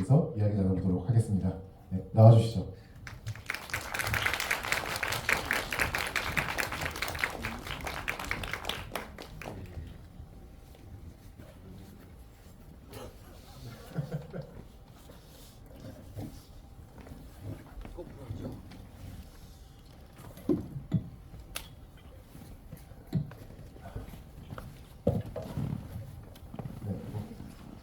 대해서 이야기 나눠보도록 하겠습니다. 네, 나와주시죠.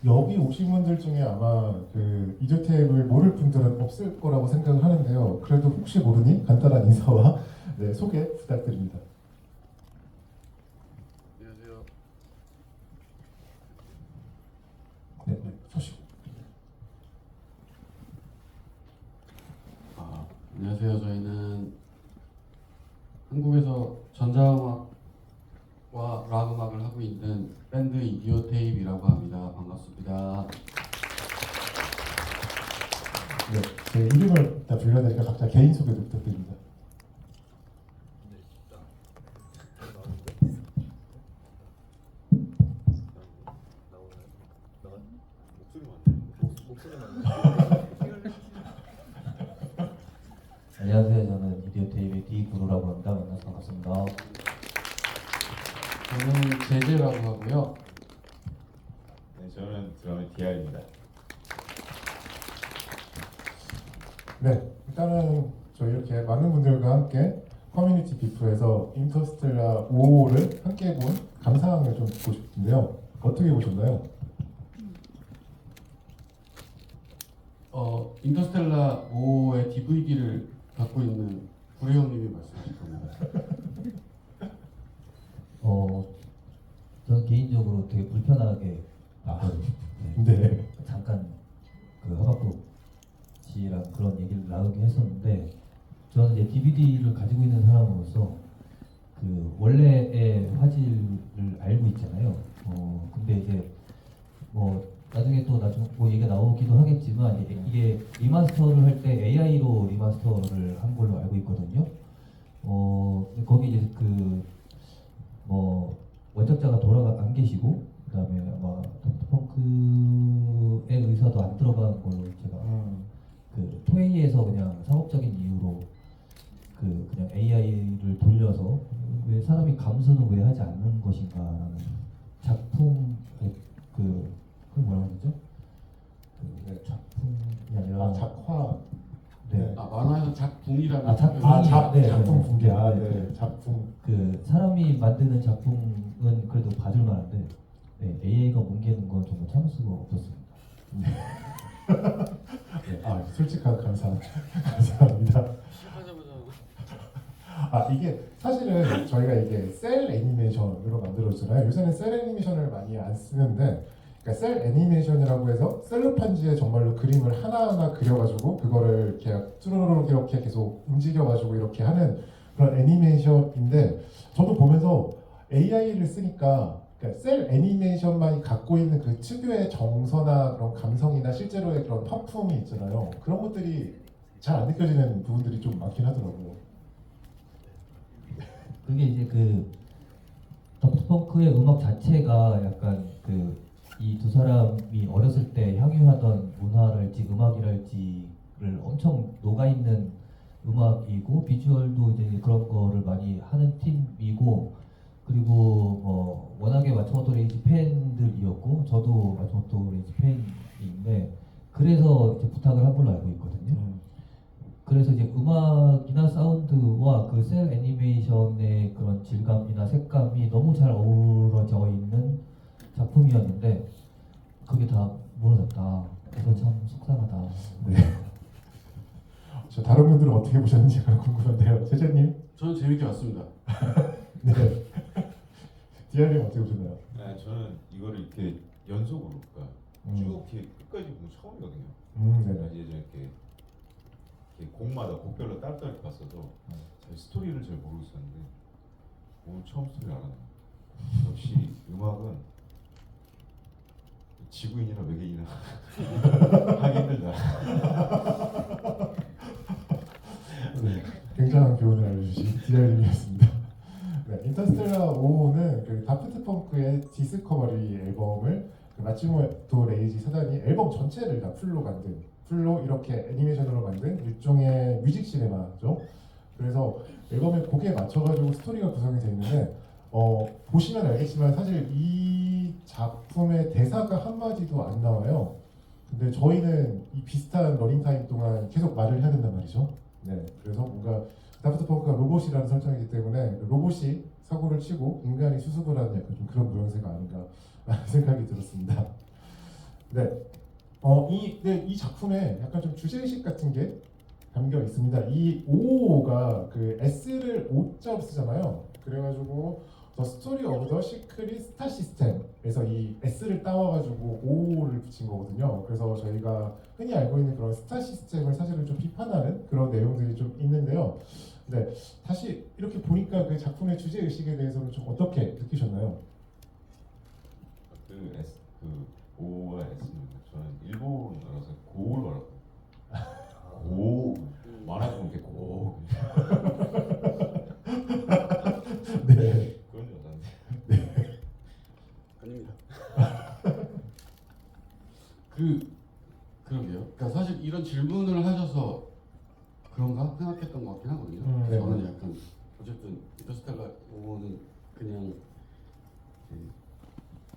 여기 오신 분들 중에 아마 그 이조탭을 모를 분들은 없을 거라고 생각을 하는데요. 그래도 혹시 모르니 간단한 인사와 네, 소개 부탁드립니다. 안녕하세요. 네, 소식. 안녕하세요. 저희는 한국에서 전자음악과 락 음악을 하고 있는 밴드 이디오테이프라고 합니다. 반갑습니다. 네, 제 이름을 다 불러야 되니까 각자 개인 소개도 부탁드립니다. 안녕하세요. 저는 이디오테이프의 디구루라고 합니다. 만나서 반갑습니다. 저는 제제라고 하고요. 네, 저는 드럼의 DR입니다. 네, 일단은 저희 이렇게 많은 분들과 함께 커뮤니티 비프에서 인터스텔라 5를 함께 본 감상을 좀 듣고 싶은데요. 어떻게 보셨나요? 인터스텔라 5의 DVD를 갖고 있는 구리 형님이 말씀하실 겁니다. 저는 개인적으로 되게 불편하게 봤거든요. 네. 잠깐 그 허박국 씨랑 그런 얘기를 나누긴 했었는데, 저는 이제 DVD를 가지고 있는 사람으로서 그 원래의 화질을 알고 있잖아요. 근데 이제 뭐 나중에 또 뭐 얘기가 나오기도 하겠지만 이게 리마스터를 할 때 AI로 리마스터를 한 걸로 알고 있거든요. 거기 이제 그 뭐 원작자가 안 계시고, 그다음에 아마 펑크의 의사도 안 들어간 걸로 제가 그 토에이에서 그냥 상업적인 이유로 그냥 AI를 돌려서 왜 사람이 감수는 왜 하지 않는 것인가라는 작품 그 뭐라고 하죠? 그 작품이 아니라 작화. 네. 만화에서 작품이라는 작품 붕괴. 네. 작품. 그 사람이 만드는 작품은 그래도 봐줄 만한데, 네, AI가 뭉개는 건 정말 참을 수가 없었습니다. 네, 솔직한 감사합니다. 이게 사실은 저희가 이게 셀 애니메이션으로 만들어졌잖아요. 요새는 셀 애니메이션을 많이 안 쓰는데, 그러니까 셀 애니메이션이라고 해서 셀로판지에 정말로 그림을 하나하나 그려가지고 그거를 이렇게 쭈루루룩 이렇게 계속 움직여가지고 이렇게 하는 그런 애니메이션인데, 저도 보면서 AI를 쓰니까 그러니까 셀 애니메이션만이 갖고 있는 그 특유의 정서나 그런 감성이나 실제로의 그런 퍼품이 있잖아요. 그런 것들이 잘 안 느껴지는 부분들이 좀 많긴 하더라고요. 그게 이제 그 덕스펑크의 음악 자체가 약간 그 이 두 사람이 어렸을 때 향유하던 문화랄지 음악이랄지를 엄청 녹아있는 음악이고, 비주얼도 이제 그런 거를 많이 하는 팀이고, 그리고 워낙에 마츠모토 레이지 팬들이었고, 저도 마츠모토 레이지 팬인데, 그래서 이제 부탁을 한 걸로 알고 있거든요. 그래서 이제 음악이나 사운드와 그 셀 애니메이션의 그런 질감이나 색감이 너무 잘 어우러져 있는 작품이었는데, 그게 다 무너졌다. 그래서 참 속상하다. 네. 저 다른 분들은 어떻게 보셨는지 궁금한데요. 제재님. 저는 재밌게 봤습니다. 네. 디아님 어떻게 보셨나요? 네, 저는 이거를 이렇게 연속으로 그러니까 쭉 이렇게 끝까지 보면 처음이거든요. 네네. 예전에 이렇게 곡마다 곡별로 따로따로 봤어도 잘 스토리를 잘 모르고 있었는데 오늘 처음 스토리 알았네요. 역시 음악은 지구인이나 외계인이나 하기 힘들다. 네, 굉장한 교훈을 알려주신 디아님이었습니다. 네, 인터스텔라 5는 그 다프트 펑크의 디스커버리 앨범을 그 마츠모토 레이지 사단이 앨범 전체를 다 풀로 이렇게 애니메이션으로 만든 일종의 뮤직 시네마죠. 그래서 앨범의 곡에 맞춰가지고 스토리가 구성이 되어 있는데 보시면 알겠지만 사실 이 작품의 대사가 한마디도 안 나와요. 근데 저희는 이 비슷한 러닝타임 동안 계속 말을 해야 된단 말이죠. 네, 그래서 뭔가 다프트 펑크가 로봇이라는 설정이기 때문에 로봇이 사고를 치고 인간이 수습을 하는 약간 좀 그런 모양새가 아닌가 생각이 들었습니다. 네, 이 작품에 약간 좀 주제의식 같은 게 담겨 있습니다. 이 O가 그 S를 O자 쓰잖아요. 그래가지고 The Story of the Secret Star System에서 이 S를 따와가지고 O를 붙인 거거든요. 그래서 저희가 흔히 알고 있는 그런 스타 시스템을 사실은 좀 비판하는 그런 내용들이 좀 있는데요. 네, 다시 이렇게 보니까 그 작품의 주제 의식에 대해서는 좀 어떻게 느끼셨나요? 그 S 그 O와 S는 저는 일본어라서 고를 말하고 고 만화 보면 이렇게 고 네, 그런 여자인데 아닙니다. 그러게요. 그러니까 사실 이런 질문을 하셔서 그런가 생각했던 것 같긴 하거든요. 네. 저는 약간 어쨌든 인터스텔라 5는 그냥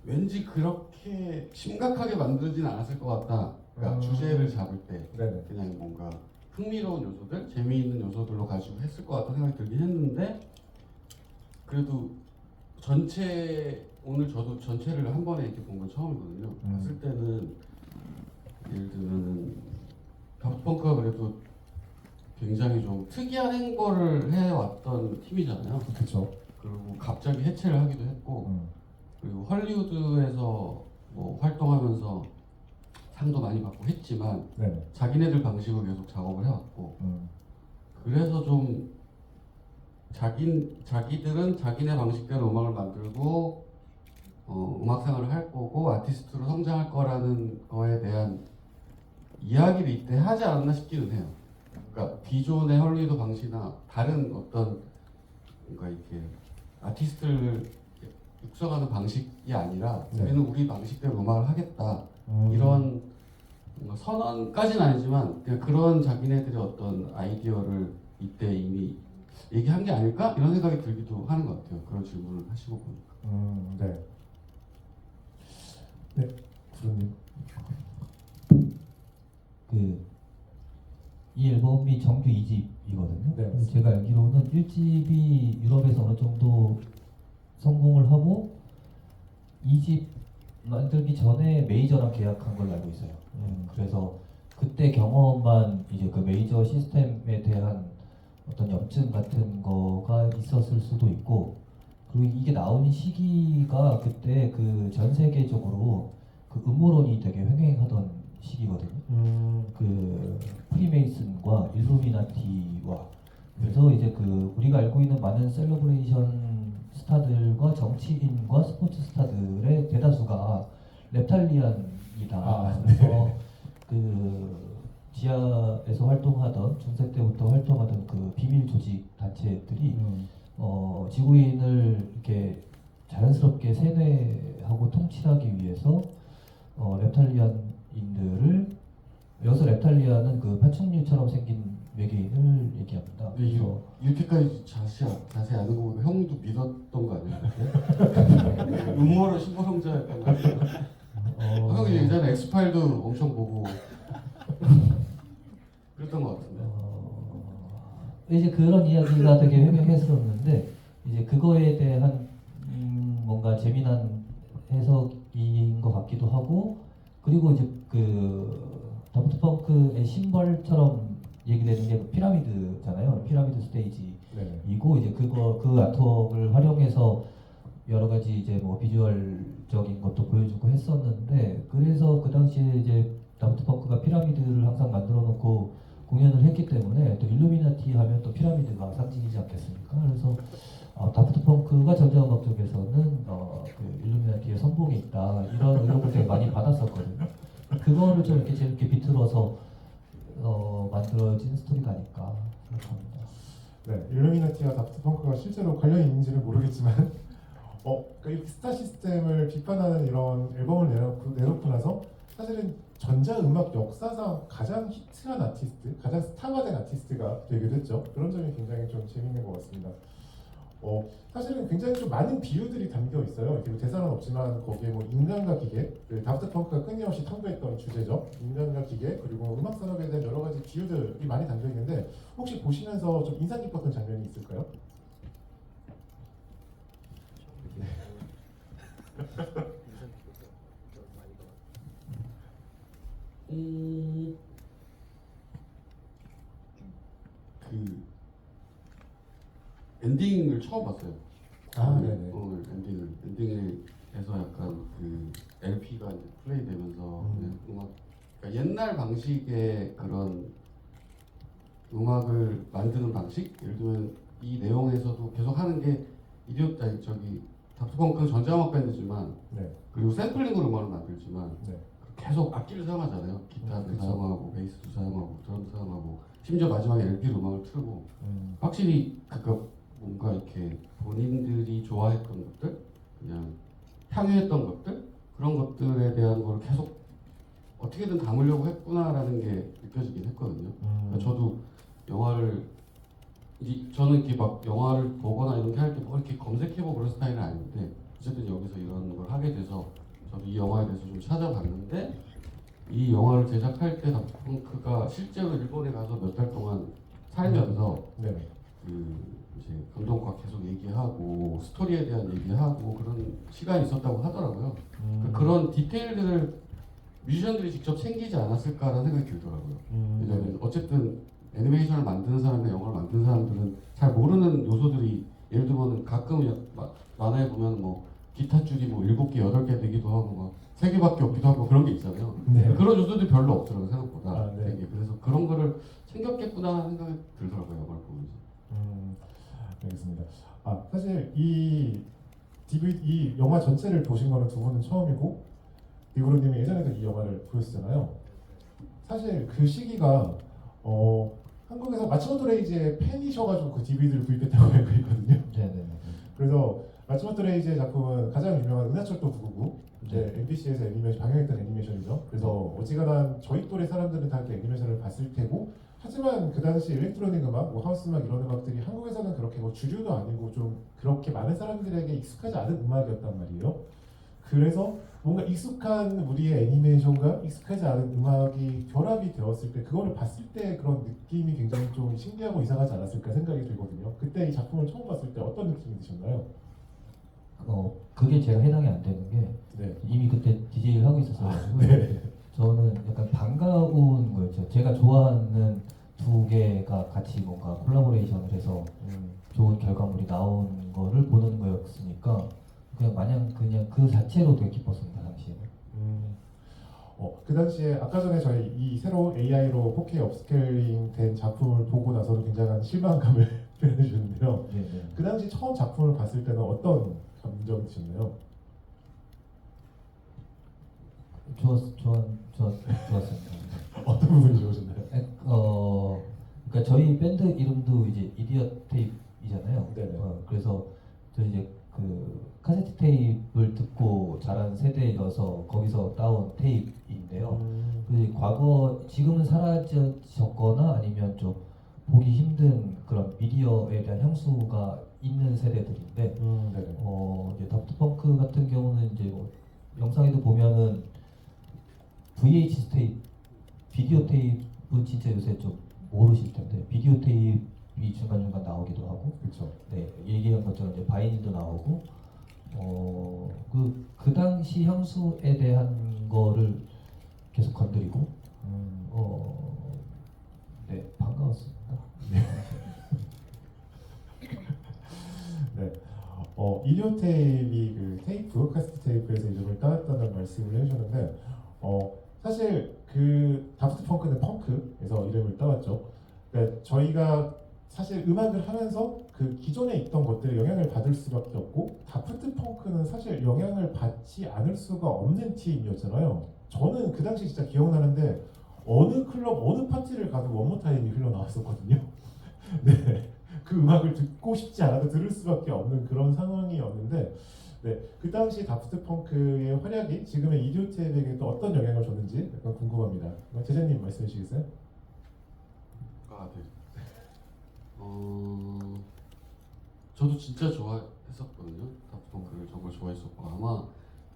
왠지 그렇게 심각하게 만들진 않았을 것 같다. 그러니까 주제를 잡을 때 네, 그냥 뭔가 흥미로운 요소들, 재미있는 요소들로 가지고 했을 것 같다는 생각이 들긴 했는데 그래도 오늘 저도 전체를 한 번에 이렇게 본 건 처음이거든요. 봤을 때는 예를 들면 다프트 펑크가 그래도 굉장히 좀 특이한 행보를 해왔던 팀이잖아요. 그렇죠. 그리고 갑자기 해체를 하기도 했고 그리고 헐리우드에서 뭐 활동하면서 상도 많이 받고 했지만 네, 자기네들 방식으로 계속 작업을 해왔고 그래서 좀 자기들은 자기네 방식대로 음악을 만들고 음악 생활을 할 거고 아티스트로 성장할 거라는 거에 대한 이야기를 이때 하지 않았나 싶기는 해요. 그러니까 기존의 헐리우드 방식이나 다른 어떤 뭔가 이렇게 아티스트를 육성하는 방식이 아니라 네. 우리는 우리 방식대로 음악을 하겠다 이런 뭔가 선언까지는 아니지만 그냥 그런 자기네들의 어떤 아이디어를 이때 이미 얘기한 게 아닐까 이런 생각이 들기도 하는 것 같아요. 그런 질문을 하시고 보니까. 네, 네, 구름님. 이 앨범이 정규 2집이거든요. 네, 맞습니다. 제가 알기로는 1집이 유럽에서 어느 정도 성공을 하고 2집 만들기 전에 메이저랑 계약한 걸로 알고 있어요. 그래서 그때 경험만 이제 그 메이저 시스템에 대한 어떤 염증 같은 거가 있었을 수도 있고 그리고 이게 나온 시기가 그때 그 전 세계적으로 그 음모론이 되게 횡행하던 시기거든요. 그 프리메이슨과 일루미나티와 그래서 이제 그 우리가 알고 있는 많은 셀러브레이션 스타들과 정치인과 스포츠 스타들의 대다수가 렙탈리안이다. 그래서 그 지하에서 활동하던 중세 때부터 활동하던 그 비밀 조직 단체들이 지구인을 이렇게 자연스럽게 세뇌하고 통치하기 위해서 렙탈리안인들을 여기서 렙탈리안은 그 파충류처럼 생긴 외계인을 얘기합니다. 근데 그래서 이렇게까지 자세히 아는 거 보면 형도 믿었던 거 아니에요? 음모를 신보성자였던 거 같아요. 형이 예전에 엑스파일도 엄청 보고 그랬던 것 같은데. 이제 그런 이야기가 되게 횡행했었는데 이제 그거에 대한 뭔가 재미난 해석인 것 같기도 하고 그리고 이제 그 다프트 펑크의 심벌처럼 얘기되는 게 피라미드잖아요. 피라미드 스테이지이고 이제 그 아트웍을 활용해서 여러 가지 이제 뭐 비주얼적인 것도 보여주고 했었는데 그래서 그 당시에 이제 다프트 펑크가 피라미드를 항상 만들어 놓고 공연을 했기 때문에 또 일루미나티 하면 또 피라미드가 상징이지 않겠습니까? 그래서 다프트 펑크가 전자음악 쪽에서는 그 일루미나티의 선봉이 있다 이런 의혹을 되게 많이 받았었거든요. 그거를 좀 이렇게 재밌게 비틀어서 만들어진 스토리가 아닐까 생각합니다. 네, 일루미나티와 다프트 펑크가 실제로 관련이 있는지는 모르겠지만 그러니까 이렇게 스타 시스템을 비판하는 이런 앨범을 내놓고 나서 사실은 전자음악 역사상 가장 히트한 아티스트, 가장 스타가 된 아티스트가 되기도 했죠. 그런 점이 굉장히 좀 재밌는 것 같습니다. 사실은 굉장히 좀 많은 비유들이 담겨 있어요. 그리고 대사는 없지만 거기에 뭐 인간과 기계, 그 다프트 펑크가 끊임없이 탐구했던 주제죠. 인간과 기계 그리고 음악 산업에 대한 여러 가지 비유들이 많이 담겨 있는데 혹시 보시면서 좀 인상 깊었던 장면이 있을까요? 그 엔딩을 처음 봤어요. 네네. 오늘 엔딩에서 약간 그 LP가 이제 플레이되면서 음악, 그러니까 옛날 방식의 그런 음악을 만드는 방식, 예를 들면 이 내용에서도 계속 하는 게 다프트펑크는 전자음악 밴드지만 네. 그리고 샘플링으로 음악을 만들지만 네. 계속 악기를 사용하잖아요. 기타도 그쵸. 사용하고 베이스도 사용하고 드럼도 사용하고 심지어 마지막에 LP로 음악을 틀고 확실히 뭔가 이렇게 본인들이 좋아했던 것들, 그냥 향유했던 것들, 그런 것들에 대한 걸 계속 어떻게든 담으려고 했구나라는 게 느껴지긴 했거든요. 그러니까 저도 저는 이렇게 막 영화를 보거나 이런 게 할 때 뭐 이렇게 검색해보고 그런 스타일은 아닌데 어쨌든 여기서 이런 걸 하게 돼서 저도 이 영화에 대해서 좀 찾아봤는데 이 영화를 제작할 때 다프트펑크가 실제로 일본에 가서 몇 달 동안 살면서 네. 이제 감독과 계속 얘기하고 스토리에 대한 얘기하고 그런 시간이 있었다고 하더라고요. 그러니까 그런 디테일들을 뮤지션들이 직접 챙기지 않았을까라는 생각이 들더라고요. 왜냐하면 어쨌든 애니메이션을 만드는 사람과 영화를 만드는 사람들은 잘 모르는 요소들이, 예를 들면 가끔 만화에 보면 뭐 기타 줄이 뭐 7개, 8개 되기도 하고 막 3개밖에 없기도 하고 그런 게 있잖아요. 네. 그런 요소들이 별로 없더라고요, 생각보다. 네. 되게. 그래서 그런 거를 챙겼겠구나 하는 생각이 들더라고요, 영화를 보면서. 알겠습니다. 사실 이 영화 전체를 보신 거는 두 분은 처음이고 리브로님이 예전에도 이 영화를 보셨잖아요. 사실 그 시기가 한국에서 마츠모토 레이지의 팬이셔가지고 그 DVD를 구입했다고 알고 있거든요. 네네네. 그래서 마츠모토 레이지의 작품은 가장 유명한 은하철도 999, 이제 MBC에서 방영했던 애니메이션이죠. 그래서 어지간한 저희 또래 사람들은 다 그 애니메이션을 봤을 테고, 하지만 그 당시 일렉트로닉 음악, 뭐 하우스 음악 이런 음악들이 한국에서는 그렇게 뭐 주류도 아니고 좀 그렇게 많은 사람들에게 익숙하지 않은 음악이었단 말이에요. 그래서 뭔가 익숙한 우리의 애니메이션과 익숙하지 않은 음악이 결합이 되었을 때 그거를 봤을 때 그런 느낌이 굉장히 좀 신기하고 이상하지 않았을까 생각이 들거든요. 그때 이 작품을 처음 봤을 때 어떤 느낌이 드셨나요? 그게 제가 해당이 안 되는 게 네. 이미 그때 DJ를 하고 있었어가지고 네. 저는 약간 반가운 거였죠. 제가 좋아하는 두 개가 같이 뭔가 콜라보레이션을 해서 좋은 결과물이 나온 거를 보는 거였으니까 그냥 그 자체로 되게 기뻤습니다, 당시에는. 그 당시에 아까 전에 저희 이 새로운 AI로 4K 업스케일링 된 작품을 보고 나서도 굉장한 실망감을 표현해 주셨는데요. 네네. 그 당시 처음 작품을 봤을 때는 어떤 감정이 드셨나요? 좋았습니다. 어떤 부분이 좋으셨나요? 그러니까 저희 밴드 이름도 이제 이디엇 테이프이잖아요. 네네. 그래서 저 이제 그 카세트 테이프를 듣고 자란 세대여서 거기서 따온 테이프인데요. 지금은 사라졌거나 아니면 좀 보기 힘든 그런 미디어에 대한 향수가 있는 세대들인데, 네네. 이제 다프트펑크 같은 경우는 이제 뭐 영상에도 보면은 VHS 테이프, 비디오 테이프 진짜 요새 좀 모르실 텐데 비디오 테이프이 중간중간 나오기도 하고, 그렇죠. 네, 얘기한 것처럼 이제 바이닐도 나오고, 그 당시 향수에 대한 거를 계속 건드리고, 네, 반가웠습니다. 네. 이디오 테이프이 그 테이프, 카세트 테이프에서 이름을 따왔다는 말씀을 해주셨는데, 사실 그 다프트 펑크는 펑크에서 이름을 따왔죠. 그러니까 저희가 사실 음악을 하면서 그 기존에 있던 것들에 영향을 받을 수밖에 없고, 다프트 펑크는 사실 영향을 받지 않을 수가 없는 팀이었잖아요. 저는 그 당시 진짜 기억나는데 어느 클럽 어느 파티를 가도 원모타임이 흘러나왔었거든요. 네, 그 음악을 듣고 싶지 않아도 들을 수밖에 없는 그런 상황이었는데, 네, 그 당시 다프트 펑크의 활약이 지금의 이디오트에게 또 어떤 영향을 줬는지 약간 궁금합니다. 제재님 말씀해 주시겠어요? 아, 네. 저도 진짜 좋아했었거든요. 다프트펑크를 정말 좋아했었고 아마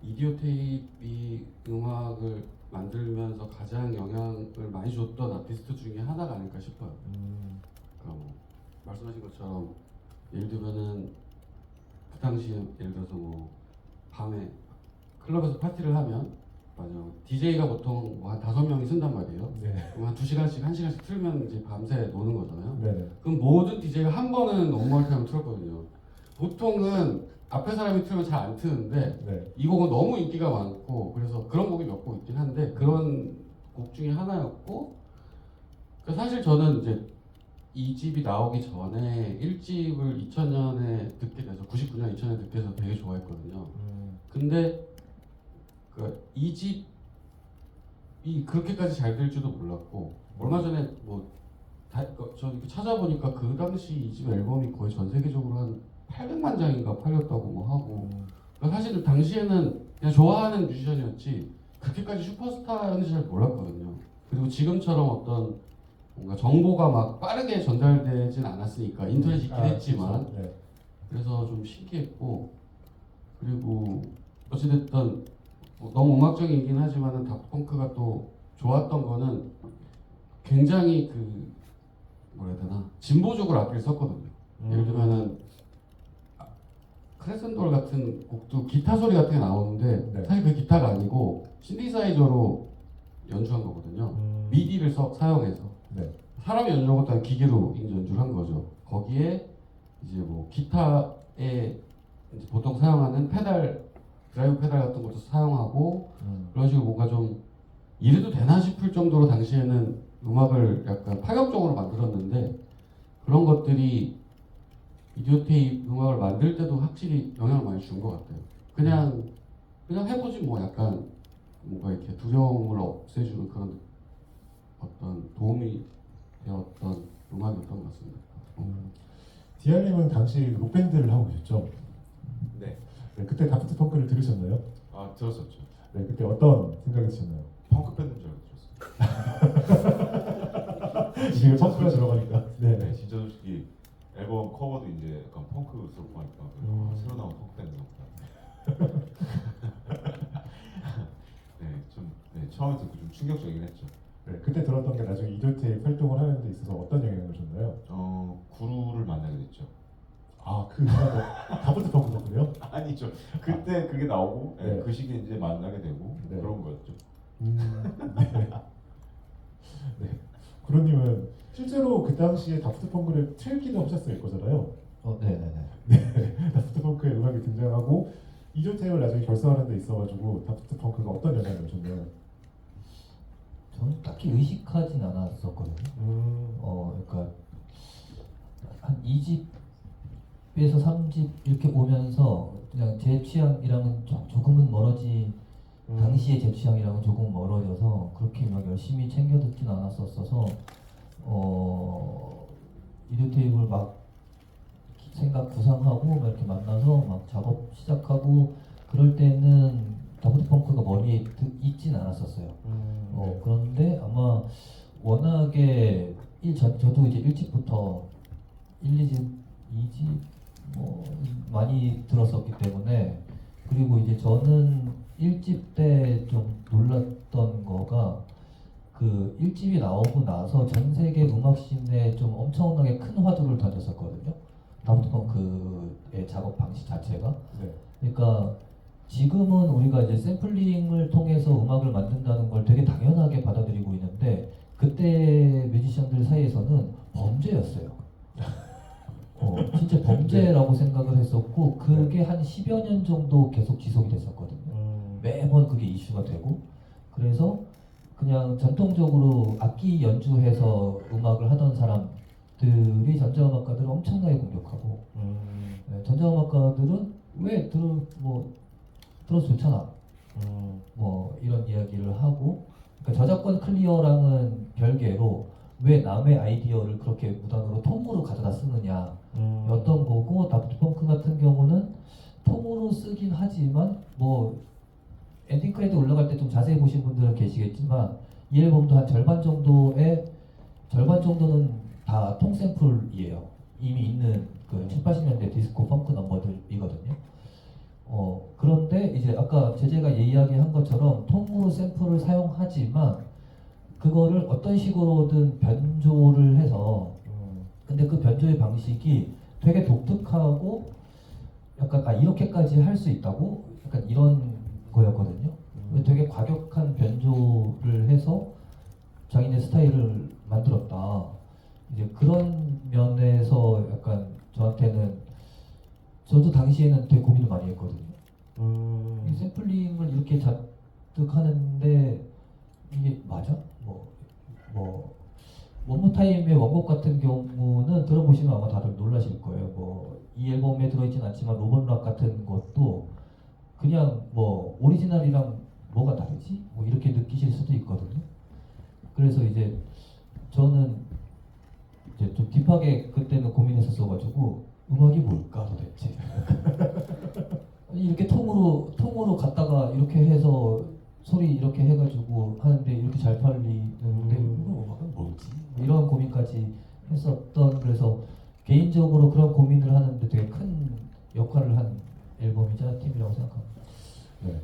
이디오 테이프이 음악을 만들면서 가장 영향을 많이 줬던 아티스트 중에 하나가 아닐까 싶어요. 그러니까 뭐 말씀하신 것처럼 예를 들면은 그 당시에 예를 들어서 뭐 밤에 클럽에서 파티를 하면 맞아 DJ가 보통 뭐 한 5명이 쓴단 말이에요. 네, 그럼 한 2시간씩 1시간씩 틀면 이제 밤새 노는 거잖아요. 네, 그럼 모든 DJ가 한 번은 원몰 타임 틀었거든요. 보통은 앞에 사람이 틀면 잘 안 트는데 네. 이 곡은 너무 인기가 많고 그래서 그런 곡이 몇 곡 있긴 한데 그런 곡 중에 하나였고 사실 저는 이제 2집이 나오기 전에 1집을 2000년에 듣게 돼서 99년 2000년에 듣게 돼서 되게 좋아했거든요. 근데 그 2집이 그렇게까지 잘 될 줄도 몰랐고 얼마 전에 저 이렇게 찾아보니까 그 당시 2집 앨범이 거의 전 세계적으로 한 800만 장인가 팔렸다고 뭐 하고 그러니까 사실은 당시에는 그냥 좋아하는 뮤지션이었지 그렇게까지 슈퍼스타였는지 잘 몰랐거든요. 그리고 지금처럼 어떤 뭔가 정보가 막 빠르게 전달되진 않았으니까 인터넷이 있긴 했지만 그렇죠. 네. 그래서 좀 신기했고 그리고 어찌됐든 뭐 너무 음악적이긴 하지만은 다프펑크가 또 좋았던 거는 굉장히 그 뭐라 해야 되나 진보적으로 악기를 썼거든요. 예를 들면은 크레센돌 같은 곡도 기타 소리 같은 게 나오는데 네. 사실 그 기타가 아니고 신디사이저로 연주한 거거든요. 미디를 사용해서 네. 사람이 연주한 것도 아니고 기계로 이제 연주를 한 거죠. 거기에 이제 뭐 기타에 이제 보통 사용하는 페달 드라이브 페달 같은 것도 사용하고 그런 식으로 뭔가 좀 이래도 되나 싶을 정도로 당시에는 음악을 약간 파격적으로 만들었는데 그런 것들이 이디오 테이프 음악을 만들 때도 확실히 영향을 많이 준 것 같아요. 그냥 해보지 뭐 약간 뭔가 이렇게 두려움을 없애주는 그런 어떤 도움이 되었던 음악이었던 것 같습니다. 디알님은 당시 록밴드를 하고 계셨죠? 네. 네, 그때 다프트 펑크를 들으셨나요? 아 들었었죠. 네, 그때 어떤 생각이 드셨나요? 펑크 밴드인 줄 알고 들었어요. 지금 펑크가 들어가니까. 네. 네, 진짜 솔직히 앨범 커버도 이제 약간 펑크스럽고 하니까 새로 나온 펑크 밴드가 네, 처음에 듣고 좀 충격적이긴 했죠. 네, 그때 들었던 게 나중에 이디오트의 활동을 하는 데 있어서 어떤 영향을 줬나요? 구루를 만나게 됐죠. 아, 그 음악을 다프트 펑크였군요. 아니죠. 그때 그게 나오고 네. 그 시기에 이제 만나게 되고 네. 그런 거였죠. 네. 네. 구로님은 실제로 그 당시에 다프트 펑크를 틀기도 하셨을 거잖아요. 네네네. 다프트 펑크의 음악이 등장하고 이디오트를 나중에 결성하는 데 있어가지고 다프트 펑크가 어떤 영향을 줬나요? 저는 딱히 의식하진 않았었거든요. 그러니까 한 2집에서 3집 이렇게 오면서 그냥 제 취향이랑은 조금은 멀어진 당시의 제 취향이랑은 조금 멀어져서 그렇게 막 열심히 챙겨 듣진 않았었어서 이디오 테이프를 막 구상하고 막 이렇게 만나서 막 작업 시작하고 그럴 때는 다프트 펑크가 머리에 있진 않았었어요. 그런데 아마 워낙에 저도 이제 1집부터 1, 2집, 2집 뭐 많이 들었었기 때문에 그리고 이제 저는 1집 때 좀 놀랐던 거가 그 1집이 나오고 나서 전 세계 음악 씬에 좀 엄청나게 큰 화두를 던졌었거든요. 다프트 펑크의 작업 방식 자체가. 네. 그러니까 지금은 우리가 이제 샘플링을 통해서 음악을 만든다는 걸 되게 당연하게 받아들이고 있는데 그때 뮤지션들 사이에서는 범죄였어요. 진짜 범죄라고 생각을 했었고 그게 한 10여 년 정도 계속 지속이 됐었거든요. 매번 그게 이슈가 되고 그래서 그냥 전통적으로 악기 연주해서 음악을 하던 사람들이 전자음악가들을 엄청나게 공격하고 전자음악가들은 왜 들어서 좋잖아 뭐 이런 이야기를 하고 그러니까 저작권 클리어랑은 별개로 왜 남의 아이디어를 그렇게 무단으로 통으로 가져다 쓰느냐 였던 거고 다프트 펑크 같은 경우는 통으로 쓰긴 하지만 뭐 엔딩 크레딧 올라갈 때 좀 자세히 보신 분들은 계시겠지만 이 앨범도 한 절반 정도는 다 통 샘플이에요. 이미 있는 그 7, 80년대 디스코 펑크 넘버들이거든요. 그런데 이제 아까 제재가 이야기한 것처럼 통으로 샘플을 사용하지만 그거를 어떤 식으로든 변조를 해서 근데 그 변조의 방식이 되게 독특하고 약간 이렇게까지 할 수 있다고 약간 이런 거였거든요. 되게 과격한 변조를 해서 자기네 스타일을 만들었다. 이제 그런 면에서 약간 저한테는 저도 당시에는 되게 고민을 많이 했거든요. 이 샘플링을 이렇게 잔뜩 하는데 이게 맞아? 원모타임의 원곡 같은 경우는 들어보시면 아마 다들 놀라실 거예요. 이 앨범에 들어있진 않지만 로봇락 같은 것도 그냥 오리지널이랑 뭐가 다르지? 이렇게 느끼실 수도 있거든요. 그래서 이제 저는 이제 좀 딥하게 그때는 고민했었어가지고 음악이 뭘까 도대체? 아니, 이렇게 통으로 갔다가 이렇게 해서 소리 이렇게 해가지고 하는데 이렇게 잘 팔리는데 음악은 뭐지? 이런 고민까지 했었던 그래서 개인적으로 그런 고민을 하는데 되게 큰 역할을 한 앨범이자 팀이라고 생각합니다. 네.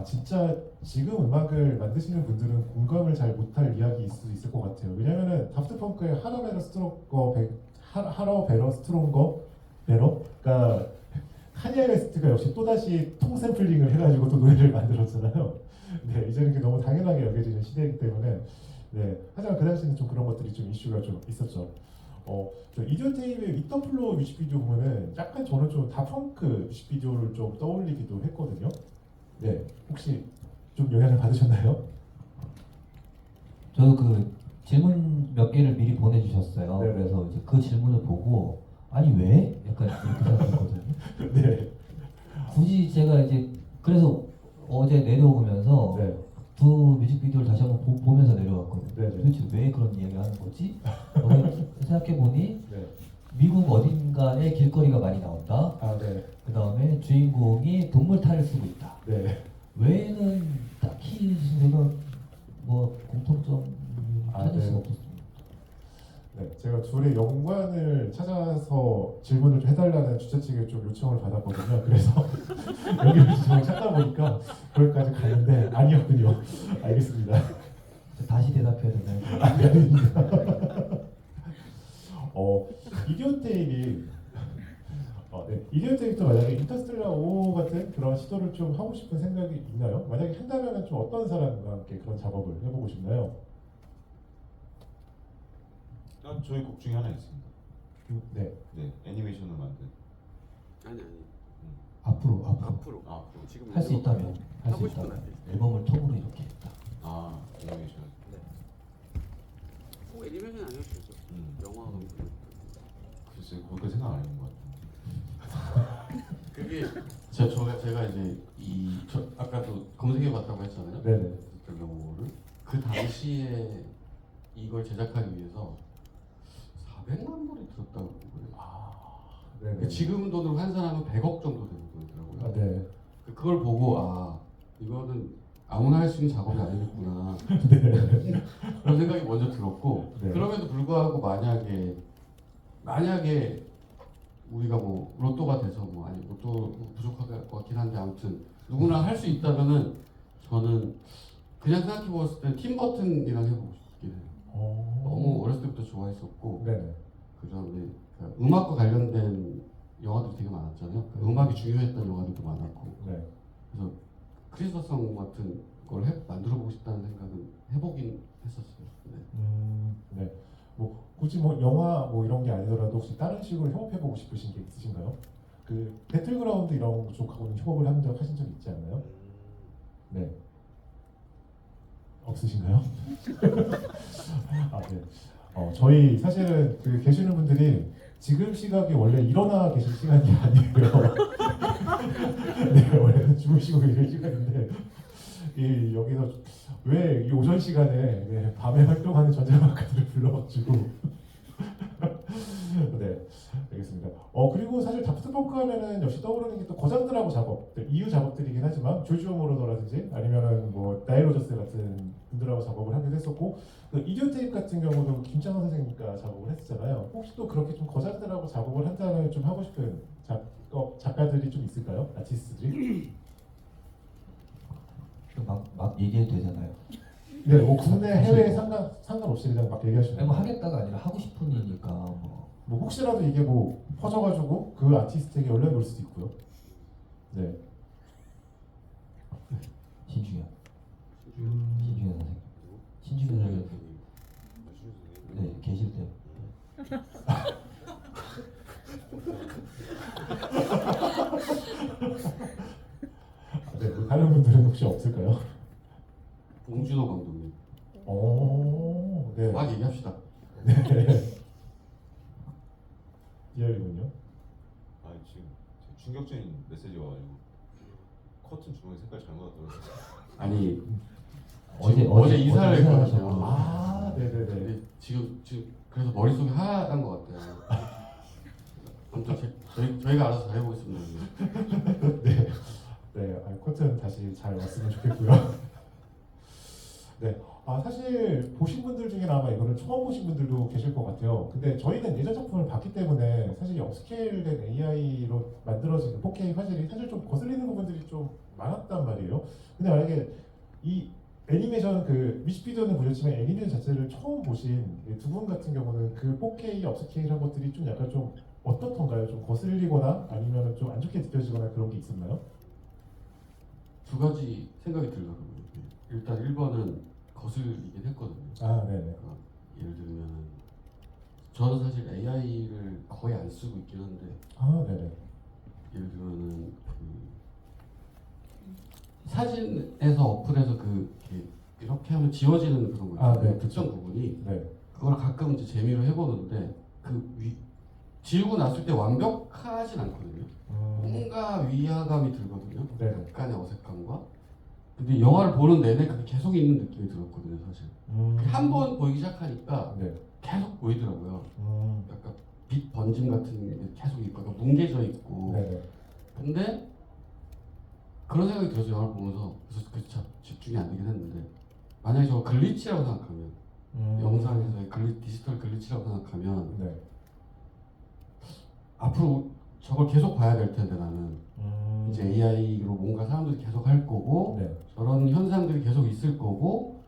진짜 지금 음악을 만드시는 분들은 공감을 잘 못할 이야기일 수도 있을 것 같아요. 왜냐면은 다프트 펑크의 하러 베러 스트롱거 베러가 카니에 웨스트가 역시 또다시 통 샘플링을 해가지고 또 노래를 만들었잖아요. 네, 이제는 그게 너무 당연하게 여겨지는 시대이기 때문에 네. 하지만 그 당시에는 좀 그런 것들이 좀 이슈가 좀 있었죠. 저 이디오테이프의 위터플로우 뮤직비디오 보면은 약간 저는 좀 다펑크 뮤직비디오를 좀 떠올리기도 했거든요. 네, 혹시 좀 영향을 받으셨나요? 저 그 질문 몇 개를 미리 보내주셨어요. 네. 그래서 이제 그 질문을 보고 아니 왜? 약간 이렇게 생각했거든요. 네. 굳이 제가 이제 그래서 어제 내려오면서 네. 두 뮤직비디오를 다시 한번 보면서 내려왔거든요. 네, 네. 도대체 왜 그런 이야기를 하는 거지? 생각해보니 네. 미국 어딘가에 길거리가 많이 나온다. 네. 그 다음에 주인공이 동물 탈을 쓰고 있다. 네. 외에는 딱히 제가 공통점 찾을 네. 수가 없었습니다. 네, 제가 둘의 연관을 찾아서 질문을 좀 해달라는 주최 측에 좀 요청을 받았거든요. 그래서 여기를 지금 찾다 보니까 거기까지 갔는데 아니었군요. 알겠습니다. 다시 대답해야 되나요? 아닙니다. 이디오테이프 네. 이디오테이프도 만약에 인터스텔라 5 같은 그런 시도를 좀 하고 싶은 생각이 있나요? 만약에 한다면 좀 어떤 사람과 함께 그런 작업을 해보고 싶나요? 저희 곡 중에 하나 있습니다. 네. 네, 애니메이션을 만든. 아니 앞으로 앞으로 지금 할 수 있다면 할 수 하고 싶은 있다면 아티스트. 앨범을 통으로 이렇게 했다. 애니메이션. 꼭 애니메이션 아니어도 되죠. 영화 감독. 글쎄, 거기까지 생각 안 해본 것 같아요. 그게 제가 이제 아까도 검색해봤다고 했잖아요. 네네. 경우를 그 당시에 이걸 제작하기 위해서 400만 불이 들었다고 그래요. 네네. 지금 돈으로 환산하면 100억 정도 되는 돈이더라고요. 네. 그걸 보고 이거는 아무나 할 수 있는 작업이 아니겠구나 그런 생각이 먼저 들었고 네. 그럼에도 불구하고 만약에 우리가 로또가 돼서 아니 로또 부족할 것 같긴 한데 아무튼 누구나 할 수 있다면은 저는 그냥 생각해 봤을 때 팀 버튼이랑 해보고 싶긴 해요. 너무 어렸을 때부터 좋아했었고 네네. 그다음에 음악과 관련된 영화들이 되게 많았잖아요. 음악이 중요했던 영화들도 많았고 네. 그래서 크리스마스송 같은 걸 만들어보고 싶다는 생각은 해보긴 했었어요. 네. 네. 굳이 영화 이런 게 아니더라도 혹시 다른 식으로 협업해보고 싶으신 게 있으신가요? 그 배틀그라운드 이런 쪽하고는 협업을 하신 적 있지 않나요? 네. 없으신가요? 네. 저희 사실은 계시는 분들이 지금 시각이 원래 일어나 계실 시간이 아니고요. 네, 원래는 주무시고 계실 시간인데 여기서 왜 이 오전 시간에 밤에 활동하는 전자음악가들을 불러가지고 네, 알겠습니다. 그리고 사실 다프트 펑크 하면은 역시 떠오르는 게 또 거장들하고 작업들, EU 작업들이긴 하지만 조지 모로더라든지 아니면은 뭐 나일 로저스 같은 분들하고 작업을 하기도 했었고 그 이디오 테이프 같은 경우도 김창완 선생님과 작업을 했었잖아요. 혹시 또 그렇게 좀 거장들하고 작업을 한다면 좀 하고 싶은 작가들이 좀 있을까요? 아티스트들이? 막 얘기해도 되잖아요. 네, 뭐 국내 해외 상관없이 그냥 막 얘기하시면 아니, 뭐 하겠다가 아니라 하고 싶은 일이니까 뭐. 뭐 혹시라도 이게 뭐 퍼져가지고 그 아티스트에게 연락이 올 수도 있고요. 네. 신중현 음. 선생님. 신중현 선생님. 네. 네, 계실 때. 네, 뭐 다른 분들은 혹시 없을까요? 봉준호 감독님. 네. 막 얘기합시다. 리얼이군요. 아 지금 충격적인 메시지가 와가지고 커튼 주머니 색깔 잘못 왔더라고요. 아니 어제 이사를 이사를 했거든요. 네네네. 근데 지금 그래서 머릿속이 하얀 것 같아요. 아무튼 저희가 알아서 다 해보겠습니다. 네, 커튼 다시 잘 왔으면 좋겠고요. 네, 사실 보신 분들 중에 아마 이거를 처음 보신 분들도 계실 것 같아요. 근데 저희는 예전 작품을 봤기 때문에 사실 이 업스케일된 AI로 만들어진 4K 화질이 사실 좀 거슬리는 부분들이 좀 많았단 말이에요. 근데 만약에 이 애니메이션 그 뮤직비디오는 보셨지만 애니메이션 자체를 처음 보신 두 분 같은 경우는 그 4K 업스케일한 것들이 좀 약간 좀 어떻던가요? 좀 거슬리거나 아니면 좀 안 좋게 느껴지거나 그런 게 있었나요? 두 가지 생각이 들더라고요. 일단 1번은 거슬리긴 했거든요. 네네. 예를 들면 저는 사실 AI를 거의 안 쓰고 있긴 한데 네네. 예를 들면은 그 사진에서 어플에서 이렇게 하면 지워지는 그런 거 있잖아요. 네, 특정 부분이 네. 그걸 가끔 이제 재미로 해보는데 지우고 났을 때 완벽하진 않거든요. 뭔가 위화감이 들거든요. 네. 약간의 어색함과. 근데 영화를 보는 내내 그게 계속 있는 느낌이 들었거든요, 사실. 한 번 보이기 시작하니까 네. 계속 보이더라고요. 음. 약간 빛 번짐 같은 게 계속 있고, 약간 뭉개져 있고. 네네. 근데 그런 생각이 들어서 영화를 보면서 그래서 참 집중이 안 되긴 했는데 만약에 저거 글리치라고 생각하면 영상에서의 디지털 글리치라고 생각하면 네. 앞으로 저걸 계속 봐야 될 텐데 나는 이제 AI로 뭔가 사람들이 계속 할 거고 네. 저런 현상들이 계속 있을 거고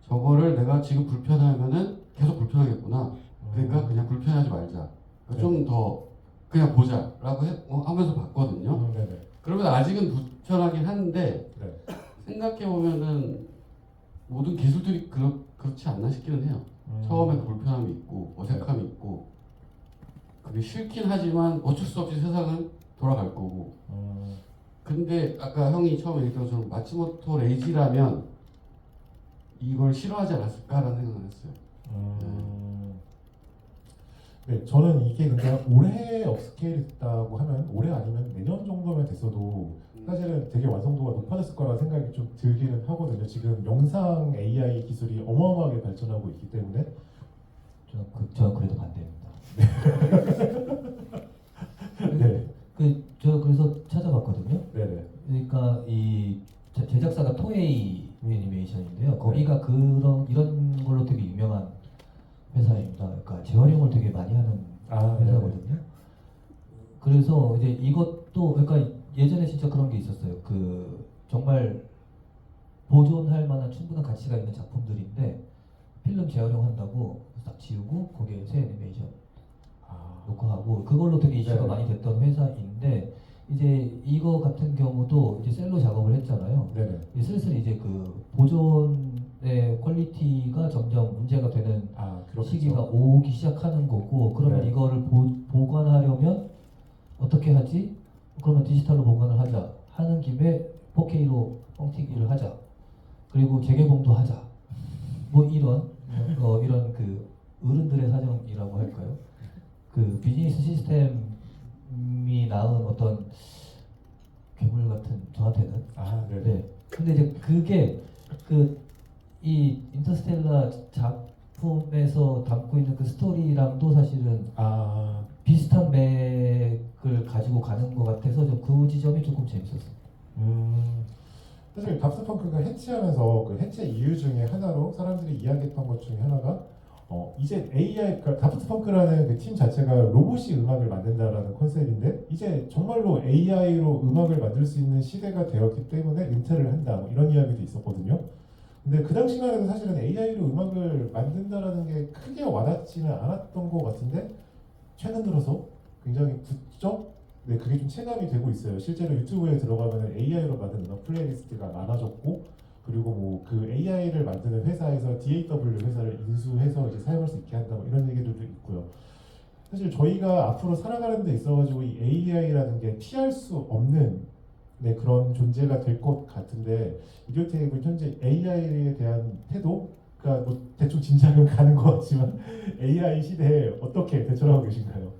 저거를 내가 지금 불편하면은 계속 불편하겠구나. 그러니까 그냥 불편하지 말자. 네. 좀 더 그냥 보자라고 하면서 봤거든요. 네네. 그러면 아직은 불편하긴 한데 네. 생각해 보면은 모든 기술들이 그렇지 않나 싶기는 해요. 처음에 그 불편함이 있고 어색함이 있고 그게 싫긴 하지만 어쩔 수 없이 세상은 돌아갈 거고. 근데 아까 형이 처음에 얘기했던 것처럼 마츠모토 레이지라면 이걸 싫어하지 않았을까라는 생각을 했어요. 네, 저는 이게 근데 올해 업스케일이 됐다고 하면 올해 아니면 내년 정도면 됐어도 사실은 되게 완성도가 높아졌을 거라는 생각이 좀 들기는 하거든요. 지금 영상 AI 기술이 어마어마하게 발전하고 있기 때문에. 저는 그래도 반대입니다. 네. 제가 그래서 찾아봤거든요. 네네. 그러니까 이 제작사가 토에이 애니메이션인데요. 거기가 이런 걸로 되게 유명한 회사입니다. 그러니까 재활용을 되게 많이 하는 회사거든요. 그래서 이제 이것도 그러니까 예전에 진짜 그런 게 있었어요. 정말 보존할 만한 충분한 가치가 있는 작품들인데 필름 재활용한다고 딱 지우고 거기에 새 애니메이션 놓고 하고 그걸로 되게 이슈가 네. 많이 됐던 회사인데 이제 이거 같은 경우도 이제 셀로 작업을 했잖아요. 네네. 슬슬 이제 그 보존의 퀄리티가 점점 문제가 되는 그렇겠죠. 시기가 오기 시작하는 거고 그러면 네. 이거를 보관하려면 어떻게 하지? 그러면 디지털로 보관을 하자 하는 김에 4K로 뻥튀기를 하자 그리고 재개봉도 하자 뭐 이런 그 어른들의 사정이라고 할까요? 그 비즈니스 시스템이 낳은 어떤 괴물 같은 저한테는 네네. 네. 근데 이제 그게 이 인터스텔라 작품에서 담고 있는 그 스토리랑도 사실은 비슷한 맥을 가지고 가는 것 같아서 좀 그 지점이 조금 재밌었어요. 사실 다프트 펑크가 해체하면서 그 해체 이유 중에 하나로 사람들이 이야기했던 것 중에 하나가 이제 AI, 그러니까 다프트 펑크라는 그 팀 자체가 로봇이 음악을 만든다라는 컨셉인데 이제 정말로 AI로 음악을 만들 수 있는 시대가 되었기 때문에 은퇴를 한다 뭐 이런 이야기도 있었거든요. 근데 그 당시만 해도 사실은 AI로 음악을 만든다라는 게 크게 와닿지는 않았던 것 같은데 최근 들어서 굉장히 부쩍 그게 좀 체감이 되고 있어요. 실제로 유튜브에 들어가면 AI로 만든 음악 플레이리스트가 많아졌고 그리고 뭐 그 AI를 만드는 회사에서 DAW 회사를 인수해서 이제 사용할 수 있게 한다 뭐 이런 얘기들도 있고요. 사실 저희가 앞으로 살아가는 데 있어가지고 이 AI라는 게 피할 수 없는 그런 존재가 될 것 같은데 이디오테이블 현재 AI에 대한 태도가 뭐 대충 짐작은 가는 것 같지만 AI 시대에 어떻게 대처하고 계신가요?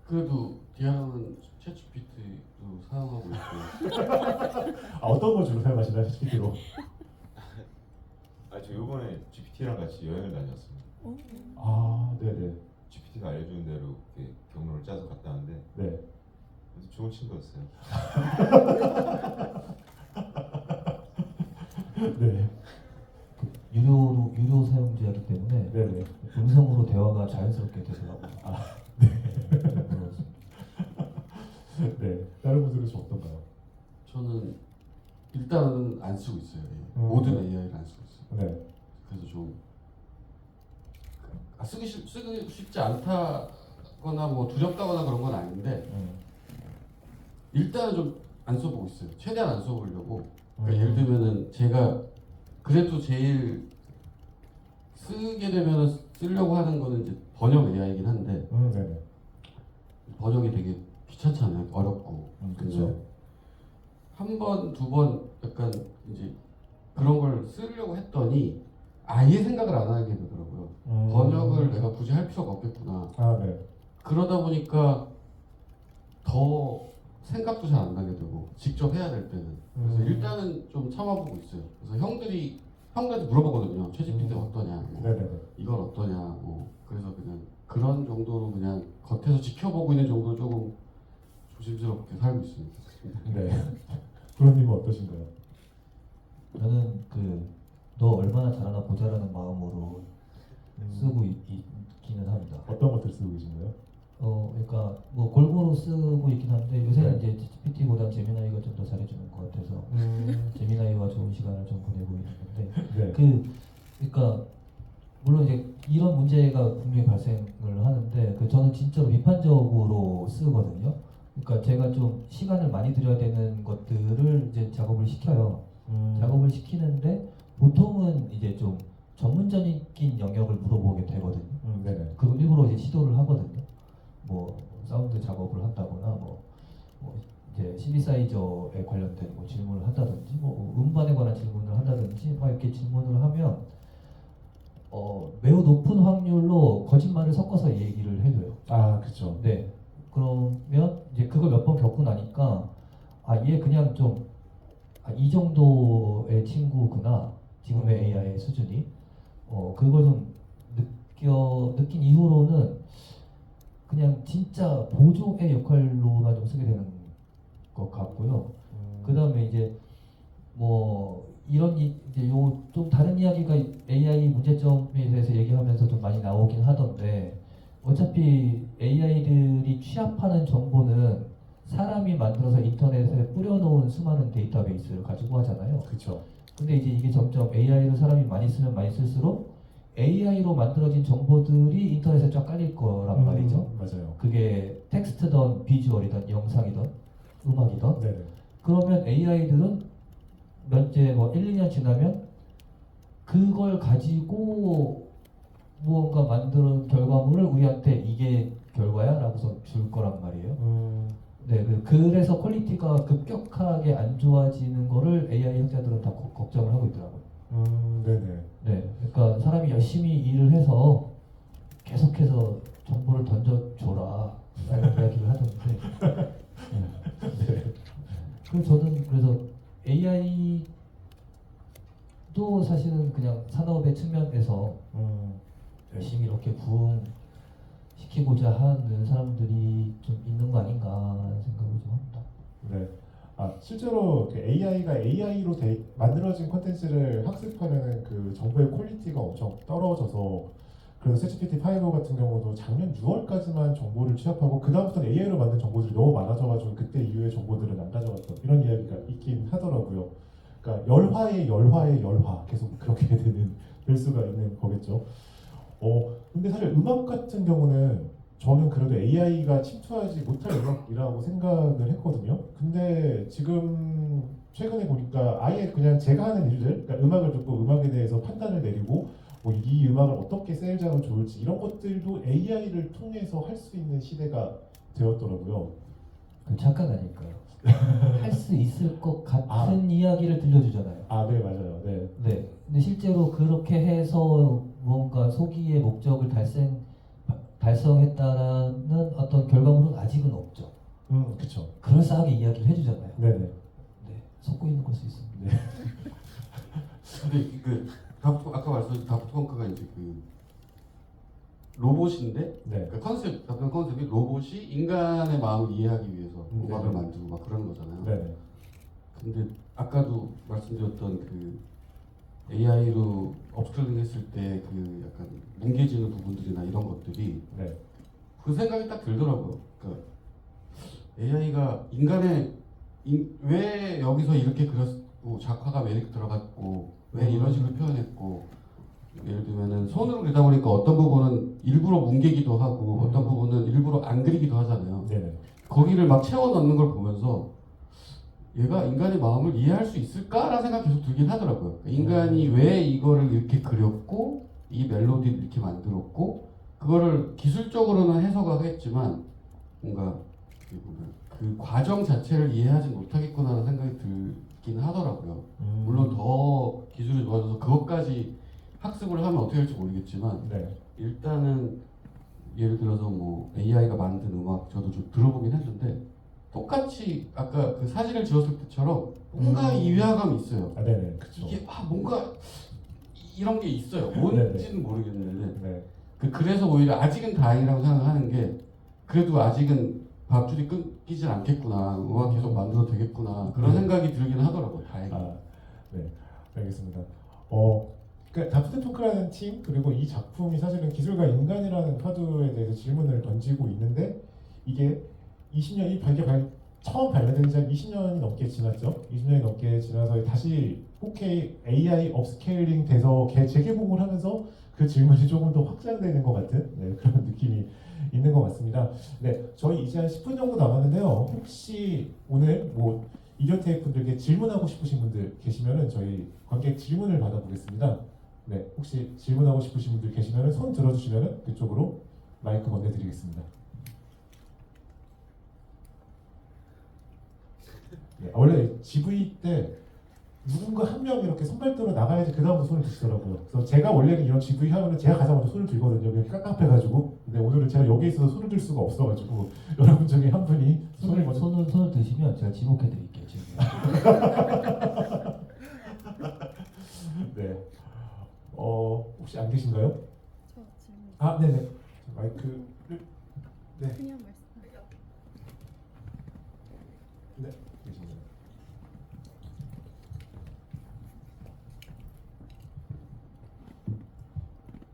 그래도 디아는 챗GPT도 사용하고 있고 어떤 거 주로 사용하시나요? GPT로? 저 이번에 GPT랑 같이 여행을 다녔습니다. 네네. GPT가 알려주는 대로 이렇게 경로를 짜서 갔다 왔는데 네. 아주 좋은 친구였어요. 네. 유료 사용자이기 때문에 네네. 음성으로 대화가 자연스럽게 되더라고요. 네. 다른 분들은 좀 어떤가요? 저는 일단은 안 쓰고 있어요. 예. 음. 모든 AI를 안 쓰고 있어요. 네. 그래서 좀 쓰기 쉽지 않다거나 뭐 두렵다거나 그런 건 아닌데 일단은 좀 안 써보고 있어요. 최대한 안 써보려고. 그러니까 예를 들면은 제가 그래도 제일 쓰게 되면 쓰려고 하는 거는 이제 번역 AI이긴 한데 네네. 번역이 되게 귀찮잖아요. 어렵고. 그렇죠. 한 번, 두 번 약간 이제 그런 걸 쓰려고 했더니 아예 생각을 안 하게 되더라고요. 번역을 내가 굳이 할 필요가 없겠구나. 네. 그러다 보니까 더 생각도 잘 안 나게 되고 직접 해야 될 때는 그래서 일단은 좀 참아보고 있어요. 그래서 형들한테 물어보거든요. 챗GPT 어떠냐, 뭐, 네네네. 이건 어떠냐, 뭐 그래서 그냥 그런 정도로 그냥 겉에서 지켜보고 있는 정도로 조금 조심스럽게 살고 있습니다. 네. 브로님은 어떠신가요? 저는 너 얼마나 잘하나 보자라는 마음으로 쓰고 있기는 합니다. 어떤 것들 쓰고 계신가요? 그러니까 뭐 골고루 쓰고 있긴 한데 요새는 네. 이제 GPT보다 제미나이가 좀 더 잘해주는 것 같아서 제미나이와 좋은 시간을 좀 보내고 있는데 네. 그러니까 물론 이제 이런 문제가 분명히 발생을 하는데 저는 진짜로 비판적으로 쓰거든요. 그러니까 제가 좀 시간을 많이 들여야 되는 것들을 이제 작업을 시켜요. 작업을 시키는데 보통은 이제 좀 전문적인 영역을 물어보게 되거든요. 네네. 그걸 일부러 이제 시도를 하거든요. 뭐 사운드 작업을 한다거나 뭐 이제 신디사이저에 관련된 뭐 질문을 한다든지 뭐 음반에 관한 질문을 한다든지 막 이렇게 질문을 하면 매우 높은 확률로 거짓말을 섞어서 얘기를 해줘요. 그렇죠. 네. 그러면 이제 그걸 몇 번 겪고 나니까 얘 그냥 좀 이 정도의 친구구나 지금의 AI 수준이 그걸 좀 느낀 이후로는 그냥 진짜 보조의 역할로만 좀 쓰게 되는 것 같고요. 그 다음에 이제 뭐 이런 이제 요 좀 다른 이야기가 AI 문제점에 대해서 얘기하면서 좀 많이 나오긴 하던데 어차피 AI들이 취합하는 정보는 사람이 만들어서 인터넷에 뿌려놓은 수많은 데이터베이스를 가지고 하잖아요. 그렇죠. 근데 이제 이게 점점 AI를 사람이 많이 쓰면 많이 쓸수록 AI로 만들어진 정보들이 인터넷에 쫙 깔릴 거란 말이죠. 맞아요. 그게 텍스트든 비주얼이든 영상이든 음악이든. 네네. 그러면 AI들은 뭐 1, 2년 지나면 그걸 가지고 무언가 만드는 결과물을 우리한테 이게 결과야? 라고서 줄 거란 말이에요. 네, 그래서 퀄리티가 급격하게 안 좋아지는 거를 AI 학자들은 다 걱정을 하고 있더라고요. 네네. 네, 그러니까 사람이 열심히 일을 해서 계속해서 정보를 던져줘라 라는 이야기를 하던데 네. 그래서 저는 그래서 AI도 사실은 그냥 산업의 측면에서 열심히 이렇게 부흥시키는 시키고자 하는 사람들이 좀 있는 거 아닌가 생각을 좀 합니다. 네. 실제로 AI가 AI로 만들어진 콘텐츠를 학습하려는 그 정보의 퀄리티가 엄청 떨어져서 그래서 챗GPT 5 같은 경우도 작년 6월까지만 정보를 취합하고 그 다음부터는 AI로 만든 정보들이 너무 많아져가지고 그때 이후의 정보들은 안 가져갔던 이런 이야기가 있긴 하더라고요. 그러니까 열화의 열화 계속 그렇게 될 수가 있는 거겠죠. 근데 사실 음악 같은 경우는 저는 그래도 AI가 침투하지 못할 음악이라고 생각을 했거든요. 근데 지금 최근에 보니까 아예 그냥 제가 하는 일들, 그러니까 음악을 듣고 음악에 대해서 판단을 내리고 뭐 이 음악을 어떻게 세일즈하면 좋을지 이런 것들도 AI를 통해서 할 수 있는 시대가 되었더라고요. 그 착각 아닐까요? 할 수 있을 것 같은 이야기를 들려주잖아요. 네 맞아요. 네. 네. 근데 실제로 그렇게 해서 뭔가 소기의 목적을 달성했다는 어떤 결과물은 아직은 없죠. 그쵸. 그럴싸하게 이야기를 해주잖아요. 네네. 네, 속고 있는 걸 수 있습니다. 근데 아까 말씀하신 다프트펑크가 이제 그 로봇인데 네. 그 답변 컨셉이 로봇이 인간의 마음을 이해하기 위해서 음악을 네네. 만들고 막 그런 거잖아요. 네네. 근데 아까도 말씀드렸던 그 AI로 업스킬링 했을 때 그 약간 뭉개지는 부분들이나 이런 것들이 네. 그 생각이 딱 들더라고요. 그러니까 AI가 왜 여기서 이렇게 그렸고 작화가 왜 이렇게 들어갔고 왜 이런 식으로 표현했고 예를 들면은 손으로 그리다 보니까 어떤 부분은 일부러 뭉개기도 하고 어떤 부분은 일부러 안 그리기도 하잖아요. 네네. 거기를 막 채워 넣는 걸 보면서 얘가 인간의 마음을 이해할 수 있을까라는 생각이 계속 들긴 하더라고요. 그러니까 인간이 왜 이거를 이렇게 그렸고 이 멜로디를 이렇게 만들었고 그거를 기술적으로는 해석하겠지만 뭔가 그 과정 자체를 이해하지 못하겠구나라는 생각이 들긴 하더라고요. 물론 더 기술이 좋아져서 그것까지 학습을 하면 어떻게 될지 모르겠지만 네. 일단은 예를 들어서 뭐 AI가 만든 음악 저도 좀 들어보긴 했는데 똑같이 아까 그 사진을 지었을 때처럼 뭔가 이해감이 있어요. 네네. 그쵸. 이게 뭔가 이런 게 있어요. 네네. 뭔지는 모르겠는데 네. 그래서 오히려 아직은 다행이라고 생각하는 게 그래도 아직은 밥줄이 끊기질 않겠구나. 음악 계속 만들어도 되겠구나. 그런 생각이 들긴 하더라고요. 다행히. 네. 알겠습니다. 그러니까 다프트펑크라는 팀 그리고 이 작품이 사실은 기술과 인간이라는 화두에 대해서 질문을 던지고 있는데 이게 20년이 처음 발매된 지 한 20년이 넘게 지났죠. 20년이 넘게 지나서 다시 4K AI 업스케일링 돼서 재개봉을 하면서 그 질문이 조금 더 확장되는 것 같은 그런 느낌이 있는 것 같습니다. 네, 저희 이제 한 10분 정도 남았는데요. 혹시 오늘 뭐 이디어테이프 분들께 질문하고 싶으신 분들 계시면은 저희 관객 질문을 받아보겠습니다. 네, 혹시 질문하고 싶으신 분들 계시면은 손 들어주시면은 그쪽으로 마이크 건네드리겠습니다. 네, 원래 GV 때 누군가 한 명 이렇게 손발들어 나가야지 그 다음부터 손을 드시더라고요. 그래서 제가 원래는 이런 GV 하면은 제가 가장 먼저 손을 들거든요. 그냥 깝깝해가지고. 근데 오늘은 제가 여기에 있어서 손을 들 수가 없어가지고 여러분 중에 한 분이 손을 먼저. 손을 드시면 제가 지목해드릴게요. 지금. 네. 혹시 안 계신가요? 저 질문. 네네. 마이크를. 네. 그냥 말씀. 네. 계십니다.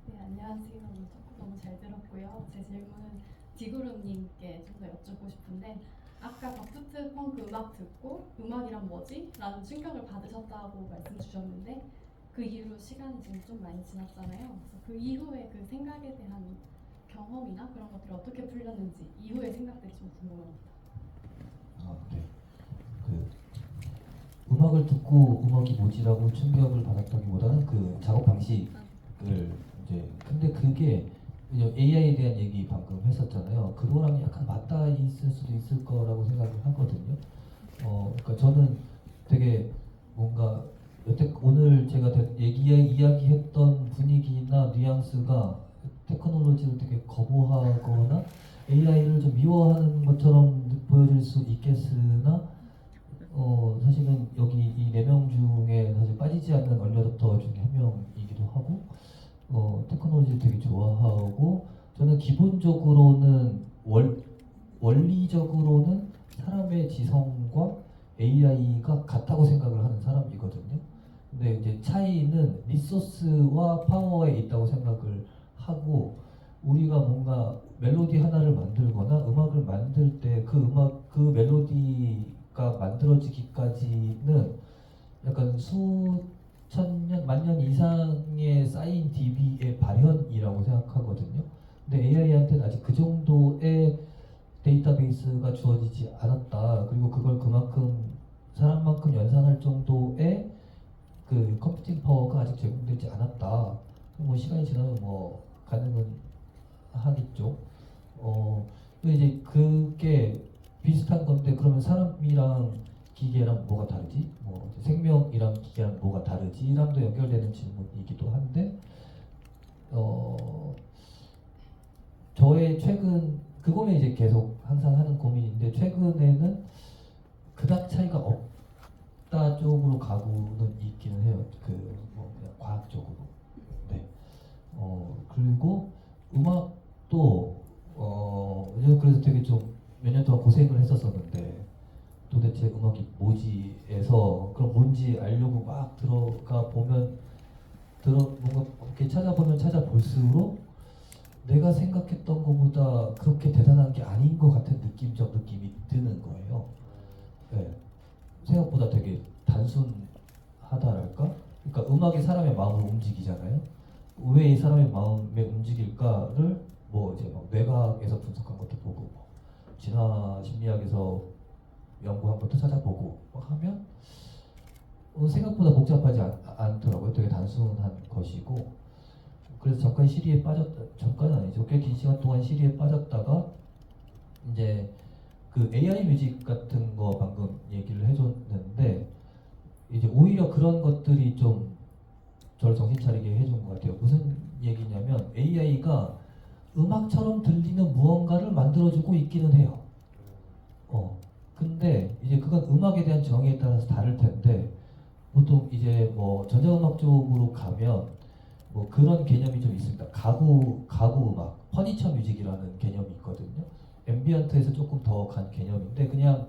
네, 안녕하세요. 오늘 토크 너무 잘 들었고요. 제 질문은 디그루님께 좀 더 여쭙고 싶은데 아까 다프트 펑크 음악 듣고 음악이란 뭐지? 라는 충격을 받으셨다고 말씀 주셨는데 그 이후로 시간이 지금 좀 많이 지났잖아요. 그래서 그 이후에 그 생각에 대한 경험이나 그런 것들을 어떻게 풀렸는지 이후의 생각들이 좀 궁금합니다. 네. 그 음악을 듣고 음악이 뭐지라고 충격을 받았다기보다는 그 작업 방식을 이제 근데 그게 AI에 대한 얘기 방금 했었잖아요. 그거랑 약간 맞닿아 있을 수도 있을 거라고 생각을 하거든요. 그러니까 저는 되게 뭔가 여태 오늘 제가 이야기했던 분위기나 뉘앙스가 테크놀로지를 되게 거부하거나 AI를 좀 미워하는 것처럼 보여질 수 있겠으나 사실은 여기 이 4명 중에 사실 빠지지 않는 얼리어답터 중에 한 명이기도 하고 테크놀로지를 되게 좋아하고 저는 기본적으로는 원리적으로는 사람의 지성과 AI가 같다고 생각을 하는 사람이거든요. 근데 이제 차이는 리소스와 파워에 있다고 생각을 하고, 우리가 뭔가 멜로디 하나를 만들거나 음악을 만들 때 그 멜로디가 만들어지기까지는 약간 수천 년, 만년 이상의 쌓인 DB의 발현이라고 생각하거든요. 근데 AI한테는 아직 그 정도의 데이터베이스가 주어지지 않았다. 그리고 그걸 그만큼 사람만큼 연산할 정도의 그 컴퓨팅 파워가 아직 제공되지 않았다. 뭐 시간이 지나면 뭐 가능은 하겠죠. 근데 이제 그게 비슷한 건데, 그러면 사람이랑 기계랑 뭐가 다르지? 뭐 이제 생명이랑 기계랑 뭐가 다르지? 랑도 연결되는 질문이기도 한데, 저의 최근 그거는 이제 계속 항상 하는 고민인데, 최근에는 그닥 차이가 없다 쪽으로 가고는 있기는 해요. 뭐 그냥 과학적으로. 네. 그리고 음악도 요즘 그래서 되게 좀 몇 년 동안 고생을 했었었는데, 도대체 음악이 뭐지에서 그럼 뭔지 알려고 막 들어가 보면 뭔가 이렇게 찾아보면 찾아볼수록 내가 생각했던 것보다 그렇게 대단한 게 아닌 것 같은 느낌적 느낌이 드는 거예요. 네. 생각보다 되게 단순하다랄까? 그러니까 음악이 사람의 마음을 움직이잖아요. 왜 이 사람의 마음에 움직일까를 뭐 이제 막 뇌과학에서 분석한 것도 보고, 뭐 진화 심리학에서 연구한 것도 찾아보고 막 하면 생각보다 복잡하지 않더라고요. 되게 단순한 것이고, 그래서 잠깐 시리에 잠깐은 아니죠. 꽤 긴 시간 동안 시리에 빠졌다가 이제 그 AI 뮤직 같은 거 방금 얘기를 해줬는데, 이제 오히려 그런 것들이 좀 저를 정신 차리게 해준 것 같아요. 무슨 얘기냐면, AI가 음악처럼 들리는 무언가를 만들어주고 있기는 해요. 근데 이제 그건 음악에 대한 정의에 따라서 다를 텐데, 보통 이제 뭐 전자음악 쪽으로 가면 뭐 그런 개념이 좀 있습니다. 가구 음악, 퍼니처 뮤직이라는 개념이 있거든요. 앰비언트에서 조금 더 간 개념인데, 그냥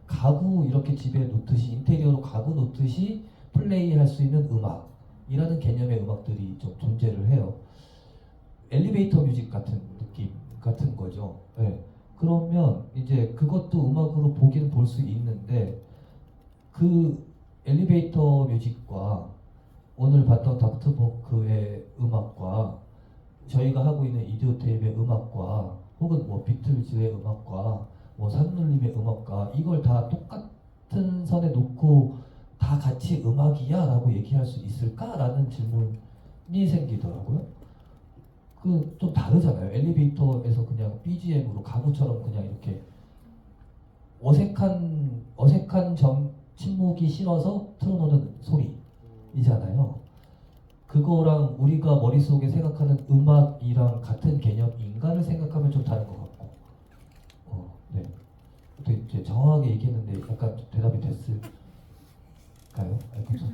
가구 이렇게 집에 놓듯이, 인테리어로 가구 놓듯이 플레이할 수 있는 음악이라는 개념의 음악들이 좀 존재를 해요. 엘리베이터 뮤직 같은 느낌 같은 거죠. 네. 그러면 이제 그것도 음악으로 보긴 볼 수 있는데, 그 엘리베이터 뮤직과 오늘 봤던 다프트 펑크의 음악과 저희가 하고 있는 이디오 테이프의 음악과 혹은 뭐 비틀즈의 음악과 뭐 산울림의 음악과 이걸 다 똑같은 선에 놓고 다 같이 음악이야 라고 얘기할 수 있을까라는 질문이 생기더라고요. 그 좀 다르잖아요. 엘리베이터에서 그냥 BGM으로 가구처럼 그냥 이렇게 어색한 침묵이 싫어서 틀어놓는 소리이잖아요. 그거랑 우리가 머릿속에 생각하는 음악이랑 같은 개념인가를 생각하면 좀 다른 것 같고. 네. 어떻게 이제 정확하게 얘기했는데 약간 대답이 됐을까요? 그렇죠.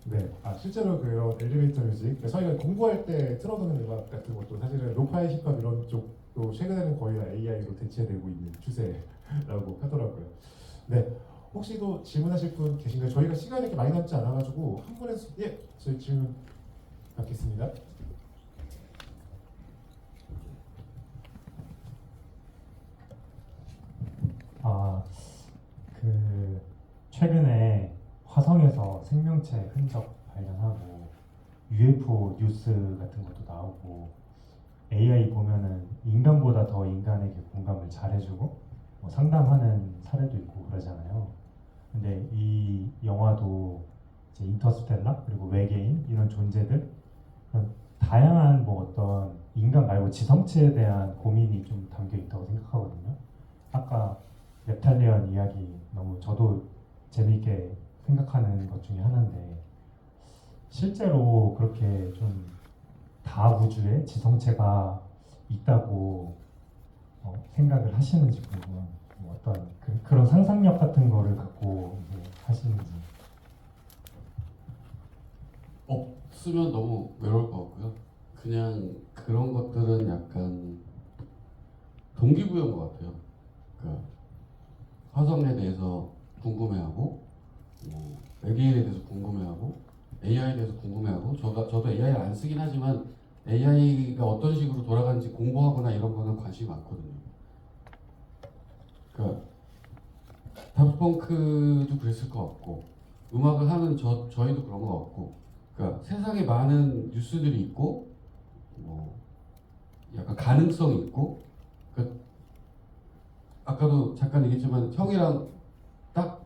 네, 실제로 그런 엘리베이터 뮤직, 그러니까 저희가 공부할 때 틀어놓는 음악 같은 것도 사실은 로파이 힙합 이런 쪽도 최근에는 거의 다 AI로 대체되고 있는 추세라고 하더라고요. 네, 혹시 또 질문하실 분 계신가요? 저희가 시간이 이렇게 많이 남지 않아가지고 한 분에서 저희 질문 받겠습니다. 최근에 화성에서 생명체 흔적 발견하고 UFO 뉴스 같은 것도 나오고, AI 보면은 인간보다 더 인간에게 공감을 잘해주고 뭐 상담하는 사례도 있고 그러잖아요. 근데 이 영화도 이제 인터스텔라 그리고 외계인 이런 존재들, 그런 다양한 뭐 어떤 인간 말고 지성체에 대한 고민이 좀 담겨 있다고 생각하거든요. 아까 넵탈리언 이야기 너무 저도 재미있게 생각하는 것 중에 하나인데, 실제로 그렇게 좀 다우주에 지성체가 있다고 생각을 하시는지 궁금한, 뭐 어떤 그런 상상력 같은 거를 갖고 이제 하시는지. 없으면 너무 외로울 것 같고요. 그냥 그런 것들은 약간 동기부여인 것 같아요. 그러니까 화성에 대해서 궁금해하고, 뭐 외계인에 대해서 궁금해하고, AI에 대해서 궁금해하고, 저도 AI를 안 쓰긴 하지만 AI가 어떤 식으로 돌아가는지 공부하거나 이런 거는 관심이 많거든요. 그러니까 다프펑크도 그랬을 것 같고, 음악을 하는 저희도 그런 것 같고, 그러니까 세상에 많은 뉴스들이 있고, 뭐 약간 가능성이 있고, 그러니까 아까도 잠깐 얘기했지만 형이랑 딱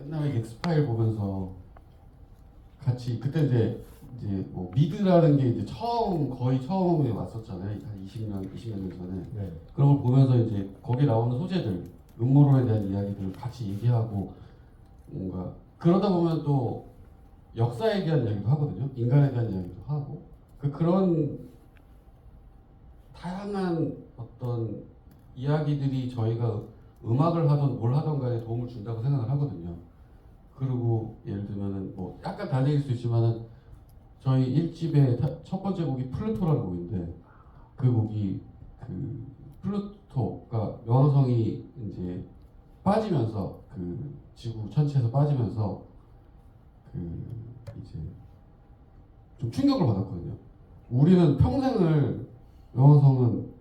옛날에 엑스파일 보면서 같이 그때 이제 뭐 미드라는 게 이제 거의 처음에 왔었잖아요. 한 20년 년 전에. 네. 그런 걸 보면서 이제 거기 나오는 소재들, 음모론에 대한 이야기들을 같이 얘기하고, 뭔가 그러다 보면 또 역사에 대한 이야기도 하거든요. 인간에 대한 이야기도 하고, 그런 다양한 어떤 이야기들이 저희가 음악을 하던 뭘 하던 간에 도움을 준다고 생각을 하거든요. 그리고 예를 들면은 뭐 약간 다른 얘기일 수 있지만은 저희 1집의 첫 번째 곡이 플루토라는 곡인데, 그 곡이 그 플루토가 명왕성이 이제 빠지면서 그 지구 전체에서 빠지면서 그 이제 좀 충격을 받았거든요. 우리는 평생을 명왕성은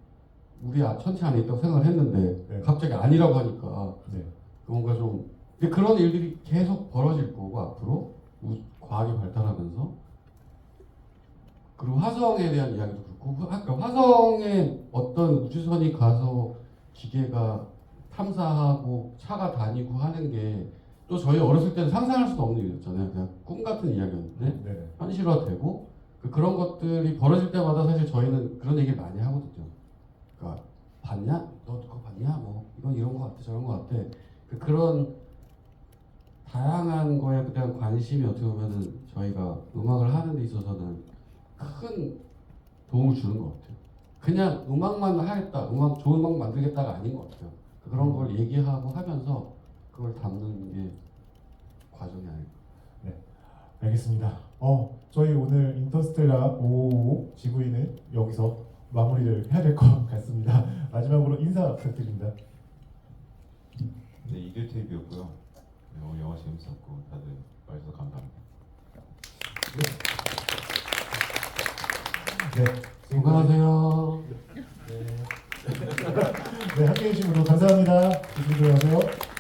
우리 천체 안에 있다고 생각을 했는데 네. 갑자기 아니라고 하니까 네. 뭔가 좀, 근데 그런 일들이 계속 벌어질 거고 앞으로 과학이 발달하면서, 그리고 화성에 대한 이야기도 그렇고, 아까 화성에 어떤 우주선이 가서 기계가 탐사하고 차가 다니고 하는 게 또 저희 어렸을 때는 상상할 수도 없는 일이었잖아요. 그냥 꿈 같은 이야기였는데 네. 현실화되고, 그런 것들이 벌어질 때마다 사실 저희는 그런 얘기 많이 하거든요. 그러니까 봤냐? 너 그거 봤냐? 뭐 이건 이런 거 같아, 저런 거 같아. 그런 다양한 거에 대한 관심이 어떻게 보면은 저희가 음악을 하는 데 있어서는 큰 도움을 주는 것 같아요. 그냥 음악만 하겠다, 좋은 음악 만들겠다가 아닌 것 같아요. 그런 걸 얘기하고 하면서 그걸 담는 게 과정이 아닐까. 알겠습니다. 저희 오늘 인터스텔라 555 GV는 여기서 마무리를 해야 될 것 같습니다. 마지막으로 인사 부탁드립니다. 네, 이규태입이었고요. 오늘 영화 재밌었고 다들 와주셔서 감사합니다. 네, 건강하세요. 네, 함께해 주신 분들 감사합니다. 조심히 들어가세요.